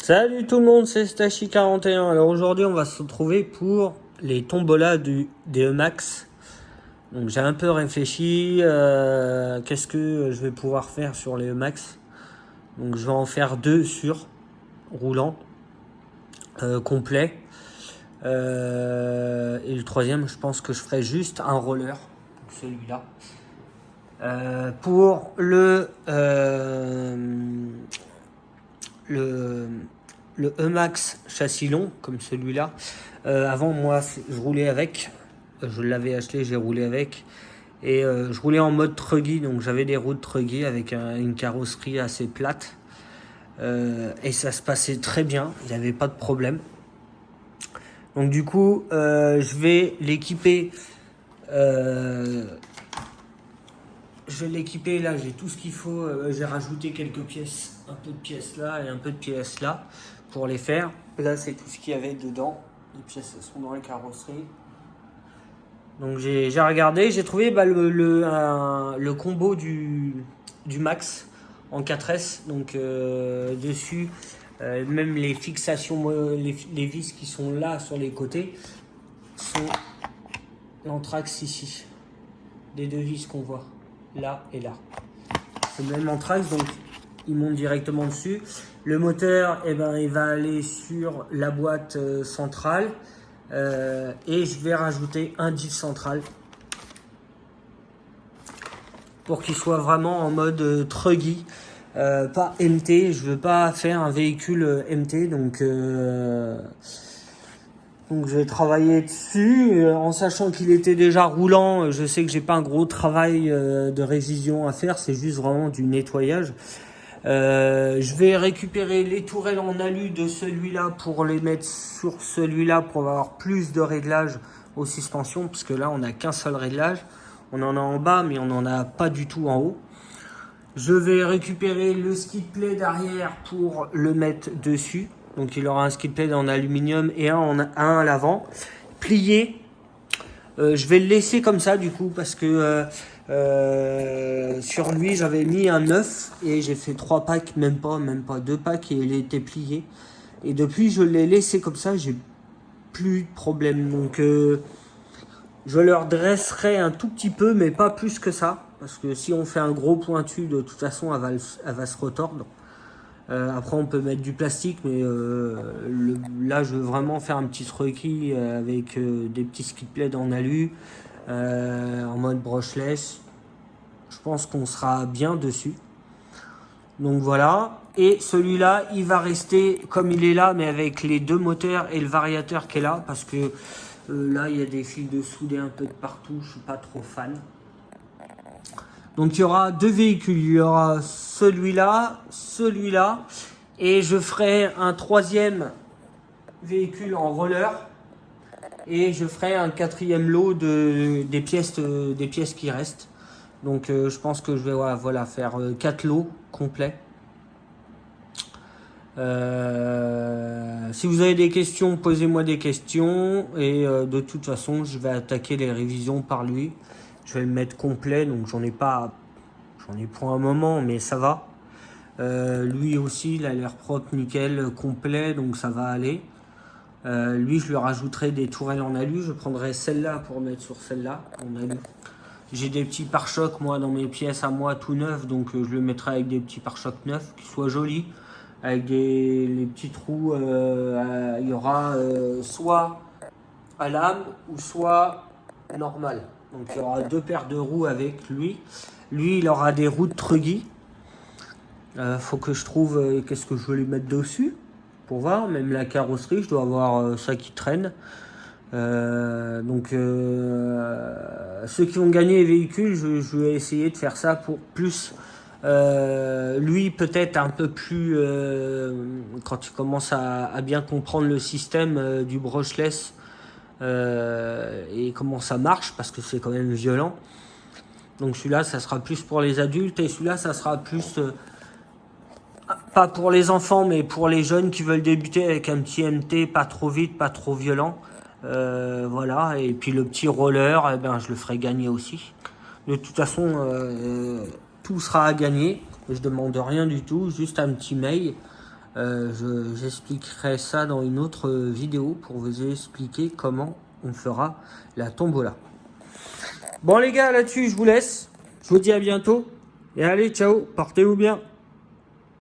Salut tout le monde, c'est Stachi41. Alors aujourd'hui, on va se retrouver pour les tombolas des E-Max. Donc j'ai un peu réfléchi, qu'est-ce que je vais pouvoir faire sur les E-Max. Donc je vais en faire deux sur roulant, complet. Et le troisième, je pense que je ferai juste un roller, donc celui-là. Pour le E-Max châssis long, comme celui-là, avant moi je roulais avec, je l'avais acheté, j'ai roulé avec, et je roulais en mode truggy, donc j'avais des roues de truggy avec une carrosserie assez plate, et ça se passait très bien, il n'y avait pas de problème. Donc du coup, je vais l'équiper. Là, j'ai tout ce qu'il faut. J'ai rajouté quelques pièces, un peu de pièces là et un peu de pièces là pour les faire. Là, c'est tout ce qu'il y avait dedans. Les pièces sont dans la carrosserie. Donc j'ai regardé, j'ai trouvé le combo du Max en 4S. Donc dessus, même les fixations, les vis qui sont là sur les côtés sont l'anthrax ici. Les deux vis qu'on voit là et là. C'est le même anthrax, donc il monte directement dessus. Le moteur, il va aller sur la boîte centrale. Et je vais rajouter un diff central pour qu'il soit vraiment en mode truggy, pas MT. Je veux pas faire un véhicule MT, donc je vais travailler dessus en sachant qu'il était déjà roulant. Je sais que j'ai pas un gros travail de révision à faire, c'est juste vraiment du nettoyage. Je vais récupérer les tourelles en alu de celui-là pour les mettre sur celui-là pour avoir plus de réglage aux suspensions, parce que là on n'a qu'un seul réglage. On en a en bas mais on n'en a pas du tout en haut. Je vais récupérer le skid plate arrière pour le mettre dessus. Donc il aura un skid plate en aluminium et un à l'avant. Plié. Je vais le laisser comme ça du coup parce que sur lui j'avais mis un 9 et j'ai fait 3 packs, même pas 2 packs, et il était plié. Et depuis je l'ai laissé comme ça, j'ai plus de problème. Donc je le redresserai un tout petit peu mais pas plus que ça. Parce que si on fait un gros pointu, de toute façon elle va se retordre. Après on peut mettre du plastique, mais là je veux vraiment faire un petit trucky avec des petits skid plates en alu, en mode brushless. Je pense qu'on sera bien dessus. Donc voilà. Et celui-là, il va rester comme il est là, mais avec les deux moteurs et le variateur qui est là, parce que là il y a des fils de soudé un peu de partout. Je suis pas trop fan. Donc il y aura deux véhicules, il y aura celui-là, et je ferai un troisième véhicule en roller, et je ferai un quatrième lot des pièces qui restent. Donc je pense que je vais voilà, faire 4 lots complets. Si vous avez des questions, posez-moi des questions, et de toute façon je vais attaquer les révisions par lui. Je vais le mettre complet, donc j'en ai pour un moment, mais ça va. Lui aussi, il a l'air propre, nickel, complet, donc ça va aller. Lui, je lui rajouterai des tourelles en alu. Je prendrai celle-là pour mettre sur celle-là en alu. J'ai des petits pare-chocs, moi, dans mes pièces à moi, tout neuf, donc je le mettrai avec des petits pare-chocs neufs, qui soient jolis, avec les petits trous. Il y aura soit à lame ou soit normal. Donc il y aura deux paires de roues avec lui. Lui, il aura des roues de truggy. Faut que je trouve qu'est-ce que je veux lui mettre dessus pour voir. Même la carrosserie, je dois avoir ça qui traîne. Donc ceux qui vont gagner les véhicules, je vais essayer de faire ça pour plus. Lui peut-être un peu plus quand il commence à bien comprendre le système du brushless. Et comment ça marche, parce que c'est quand même violent. Donc celui-là ça sera plus pour les adultes, et celui-là ça sera plus pas pour les enfants mais pour les jeunes qui veulent débuter avec un petit MT, pas trop vite, pas trop violent. Voilà. Et puis le petit roller, je le ferai gagner aussi. De toute façon tout sera à gagner. Je demande rien du tout, juste un petit mail J'expliquerai ça dans une autre vidéo pour vous expliquer comment on fera la tombola. Bon les gars, là-dessus, je vous laisse. Je vous dis à bientôt. Et allez, ciao, portez-vous bien.